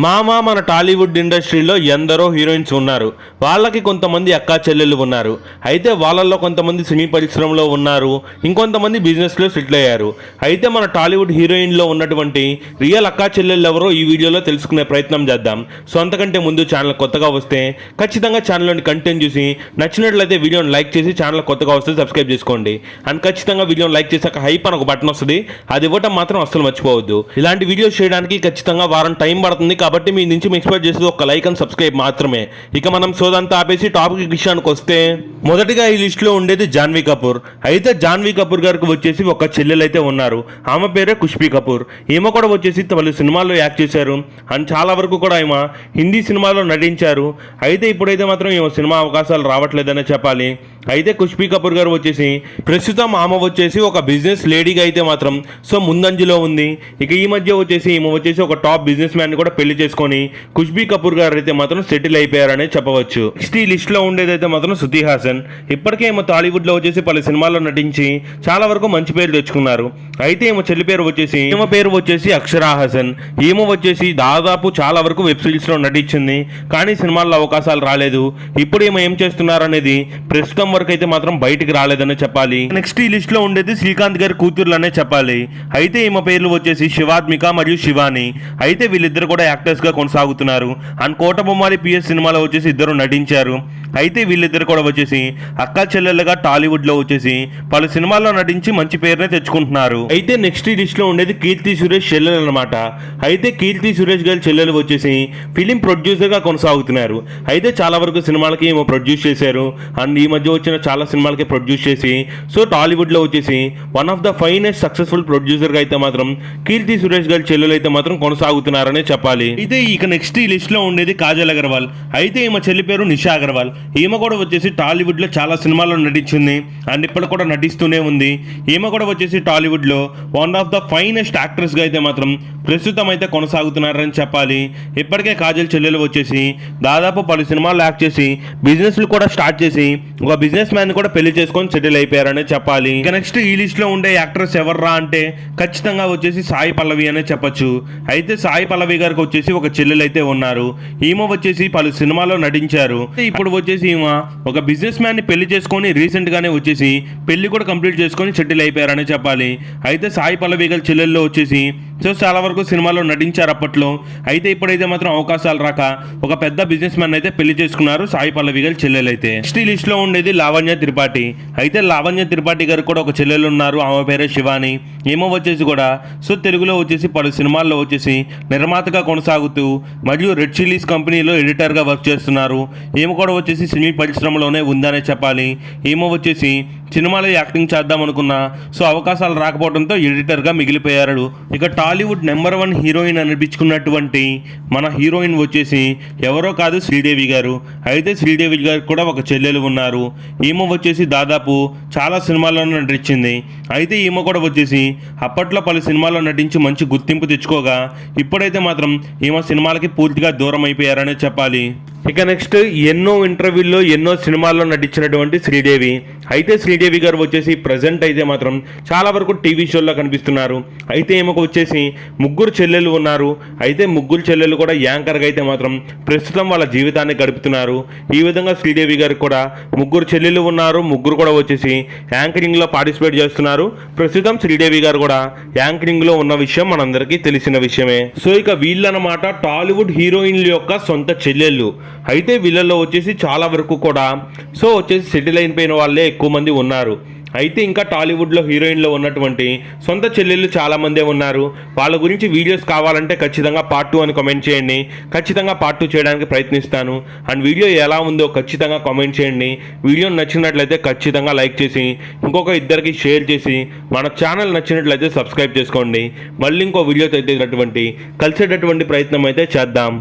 మన టాలీవుడ్ ఇండస్ట్రీలో ఎందరో హీరోయిన్స్ ఉన్నారు. వాళ్ళకి కొంతమంది అక్కా చెల్లెళ్ళు ఉన్నారు. అయితే వాళ్ళల్లో కొంతమంది సినీ పరిశ్రమలో ఉన్నారు, ఇంకొంతమంది బిజినెస్లో సెటిల్ అయ్యారు. అయితే మన టాలీవుడ్ హీరోయిన్లో ఉన్నటువంటి రియల్ అక్కా చెల్లెళ్ళు ఎవరో ఈ వీడియోలో తెలుసుకునే ప్రయత్నం చేద్దాం. సో అంతకంటే ముందు ఛానల్ కొత్తగా వస్తే ఖచ్చితంగా ఛానల్లోని కంటెంట్ చూసి నచ్చినట్లయితే వీడియోని లైక్ చేసి ఛానల్ కొత్తగా వస్తే సబ్స్క్రైబ్ చేసుకోండి. అండ్ ఖచ్చితంగా వీడియోని లైక్ చేసాక హైప్ అని ఒక బటన్ వస్తుంది, అది ఇవ్వటం మాత్రం అస్సలు మర్చిపోవద్దు. ఇలాంటి వీడియోస్ చేయడానికి ఖచ్చితంగా వారం టైం పడుతుంది కాబట్టి మీ నుంచి ఎక్స్పెక్ట్ చేసేది ఒక లైక్ అండ్ సబ్స్క్రైబ్ మాత్రమే. ఇక మనం సోదంతా ఆపేసి టాపిక్ విషయానికి వస్తే మొదటిగా ఈ లిస్టులో ఉండేది జాన్వీ కపూర్. అయితే జాన్వీ కపూర్ గారికి వచ్చేసి ఒక చెల్లెలైతే ఉన్నారు, ఆమె పేరే ఖుష్బీ కపూర్. ఈమె కూడా వచ్చేసి పలు సినిమాల్లో యాక్ట్ చేశారు అండ్ చాలా వరకు కూడా ఈమె హిందీ సినిమాలో నటించారు. అయితే ఇప్పుడైతే మాత్రం ఈమె సినిమా అవకాశాలు రావట్లేదనే చెప్పాలి. అయితే ఖుష్బీ కపూర్ గారు వచ్చేసి ప్రస్తుతం ఆమె వచ్చేసి ఒక బిజినెస్ లేడీగా అయితే మాత్రం సో ముందంజలో ఉంది. ఇక ఈ మధ్య వచ్చేసి ఈమె వచ్చేసి ఒక టాప్ బిజినెస్ మ్యాన్ కూడా పెళ్లి చేసుకొని ఖుష్బీ కపూర్ గారు అయితే మాత్రం సెటిల్ అయిపోయారనే చెప్పవచ్చు. నెక్స్ట్ ఈ లిస్ట్ లో ఉండేదైతే మాత్రం శృతి హాసన్. ఇప్పటికే ఈమె టాలీవుడ్ లో వచ్చేసి పలు సినిమాల్లో నటించి చాలా వరకు మంచి పేరు తెచ్చుకున్నారు. అయితే ఈమె చెల్లి పేరు వచ్చేసి అక్షరా హాసన్. ఈమె వచ్చేసి దాదాపు చాలా వరకు వెబ్ సిరీస్ లో నటించింది, కానీ సినిమాల్లో అవకాశాలు రాలేదు. ఇప్పుడు ఈమె ఏం చేస్తున్నారు అనేది ప్రస్తుతం వరకు అయితే మాత్రం బయటికి రాలేదనే చెప్పాలి. నెక్స్ట్ ఈ లిస్ట్ లో ఉండేది శ్రీకాంత్ గారి కూతుర్లనే చెప్పాలి. అయితే ఈమె పేర్లు వచ్చేసి శివాత్మిక మరియు శివాని. అయితే వీళ్ళిద్దరు కూడా యాక్టర్స్ గా కొనసాగుతున్నారు అండ్ కోటబొమ్మాలి పిఎస్ సినిమాలో వచ్చేసి ఇద్దరు నటించారు. అయితే వీళ్ళిద్దరు కూడా వచ్చేసి అక్కా చెల్లెళ్ళగా టాలీవుడ్ లో వచ్చేసి పలు సినిమాల్లో నటించి మంచి పేరునే తెచ్చుకుంటున్నారు. అయితే నెక్స్ట్ ఈ లిస్ట్ లో ఉండేది కీర్తి సురేష్ చెల్లెలు అనమాట. అయితే కీర్తి సురేష్ గారి చెల్లెలు వచ్చేసి ఫిలిం ప్రొడ్యూసర్ గా కొనసాగుతున్నారు. అయితే చాలా వరకు సినిమాలకి ఏమో ప్రొడ్యూస్ చేశారు అండ్ ఈ మధ్య వచ్చిన చాలా సినిమాలకి ప్రొడ్యూస్ చేసి సో టాలీవుడ్ లో వచ్చేసి one of the finest successful producer గా అయితే మాత్రం కీర్తి సురేష్ గారి చెల్లెలు అయితే మాత్రం కొనసాగుతున్నారనే చెప్పాలి. అయితే ఇక నెక్స్ట్ ఈ లిస్ట్ లో ఉండేది కాజల్ అగర్వాల్. అయితే ఈమె చెల్లి పేరు నిషా అగర్వాల్. ఈమె కూడా వచ్చేసి టాలీవుడ్ లో చాలా సినిమాల్లో నటించింది అండ్ ఇప్పుడు కూడా నటిస్తూనే ఉంది. ఈమె కూడా వచ్చేసి టాలీవుడ్ లో one of the finest actress గా అయితే మాత్రం ప్రస్తుతం అయితే కొనసాగుతున్నారని చెప్పాలి. ఇప్పటికే కాజల్ చెల్లెలు వచ్చేసి దాదాపు పలు సినిమాల్లో యాక్ట్ చేసి బిజినెస్లు కూడా స్టార్ట్ చేసి ఒక బిజినెస్ మ్యాన్ కూడా పెళ్లి చేసుకొని సెటిల్ అయిపోయారనే చెప్పాలి. ఇక నెక్స్ట్ ఈ లిస్ట్ లో ఉండే యాక్ట్రెస్ ఎవర్రా అంటే ఖచ్చితంగా వచ్చేసి సాయి పల్లవి అనే చెప్పొచ్చు. అయితే సాయి పల్లవి గారికి వచ్చేసి ఒక చెల్లెలు అయితే ఉన్నారు. ఈమె వచ్చేసి పలు సినిమాల్లో నటించారు. ఇప్పుడు వచ్చేసి ఈమె ఒక బిజినెస్ మ్యాన్ ని పెళ్లి చేసుకొని రీసెంట్ గానే వచ్చేసి పెళ్లి కూడా కంప్లీట్ చేసుకొని సెటిల్ అయిపోయారనే చెప్పాలి. అయితే సాయి పల్లవి గారి చెల్లెల్లో వచ్చేసి సో చాలా వరకు సినిమాలో నటించారు అప్పట్లో. అయితే ఇప్పుడైతే మాత్రం అవకాశాలు రాక ఒక పెద్ద బిజినెస్ మ్యాన్ అయితే పెళ్లి చేసుకున్నారు సాయి పల్లవి గారి చెల్లెలు. అయితే నెక్స్ట్ ఈ లిస్ట్ లో ఉండేది లావణ్య త్రిపాఠి. అయితే లావణ్య త్రిపాఠి గారు కూడా ఒక చెల్లెలు ఉన్నారు, ఆమె పేరే శివాని. ఏమో వచ్చేసి కూడా సో తెలుగులో వచ్చేసి పలు సినిమాల్లో వచ్చేసి నిర్మాతగా కొనసాగుతూ మరియు రెడ్ చిల్లీస్ కంపెనీలో ఎడిటర్గా వర్క్ చేస్తున్నారు. ఏమో కూడా వచ్చేసి సినీ పరిశ్రమలోనే ఉందనే చెప్పాలి. ఏమో వచ్చేసి సినిమాలో యాక్టింగ్ చేద్దాం అనుకున్నా సో అవకాశాలు రాకపోవడంతో ఎడిటర్గా మిగిలిపోయారు. ఇక టాలీవుడ్ నెంబర్ 1 హీరోయిన్ అనిపించుకున్నటువంటి మన హీరోయిన్ వచ్చేసి ఎవరో కాదు శ్రీదేవి గారు. అయితే శ్రీదేవి గారు కూడా ఒక చెల్లెలు ఉన్నారు. ఈమె వచ్చేసి దాదాపు చాలా సినిమాల్లో నటించింది. అయితే ఈమె కూడా వచ్చేసి అప్పట్లో పలు సినిమాల్లో నటించి మంచి గుర్తింపు తెచ్చుకోగా ఇప్పుడైతే మాత్రం ఈమె సినిమాలకి పూర్తిగా దూరం అయిపోయారనే చెప్పాలి. ఇక నెక్స్ట్ ఎన్నో ఇంటర్వ్యూల్లో ఎన్నో సినిమాల్లో నటించినటువంటి శ్రీదేవి. అయితే శ్రీదేవి గారు వచ్చేసి ప్రజెంట్ అయితే మాత్రం చాలా వరకు టీవీ షోల్లో కనిపిస్తున్నారు. అయితే ఈమెకు వచ్చేసి ముగ్గురు చెల్లెలు ఉన్నారు. అయితే ముగ్గురు చెల్లెలు కూడా యాంకర్గా అయితే మాత్రం ప్రస్తుతం వాళ్ళ జీవితాన్ని గడుపుతున్నారు. ఈ విధంగా శ్రీదేవి గారికి కూడా ముగ్గురు చెల్లెలు ఉన్నారు, ముగ్గురు కూడా వచ్చేసి యాంకరింగ్లో పార్టిసిపేట్ చేస్తున్నారు. ప్రస్తుతం శ్రీదేవి గారు కూడా యాంకరింగ్లో ఉన్న విషయం మనందరికీ తెలిసిన విషయమే. సో ఇక వీళ్ళనమాట టాలీవుడ్ హీరోయిన్ల యొక్క సొంత చెల్లెళ్ళు. అయితే వీళ్ళల్లో వచ్చేసి చాలా వరకు కూడా సో వచ్చేసి సెటిల్ అయిపోయిన వాళ్ళే ఎక్కువ మంది ఉన్నారు. అయితే ఇంకా టాలీవుడ్లో హీరోయిన్లో ఉన్నటువంటి సొంత చెల్లెళ్ళు చాలామందే ఉన్నారు. వాళ్ళ గురించి వీడియోస్ కావాలంటే ఖచ్చితంగా పార్ట్ 2 అని కామెంట్ చేయండి. ఖచ్చితంగా పార్ట్ 2 చేయడానికి ప్రయత్నిస్తాను. అండ్ వీడియో ఎలా ఉందో ఖచ్చితంగా కామెంట్ చేయండి. వీడియో నచ్చినట్లయితే ఖచ్చితంగా లైక్ చేసి ఇంకొక ఇద్దరికి షేర్ చేసి మన ఛానల్ నచ్చినట్లయితే సబ్స్క్రైబ్ చేసుకోండి. మళ్ళీ ఇంకో వీడియోతో అయితే కలిసేటటువంటి ప్రయత్నం అయితే చేద్దాం.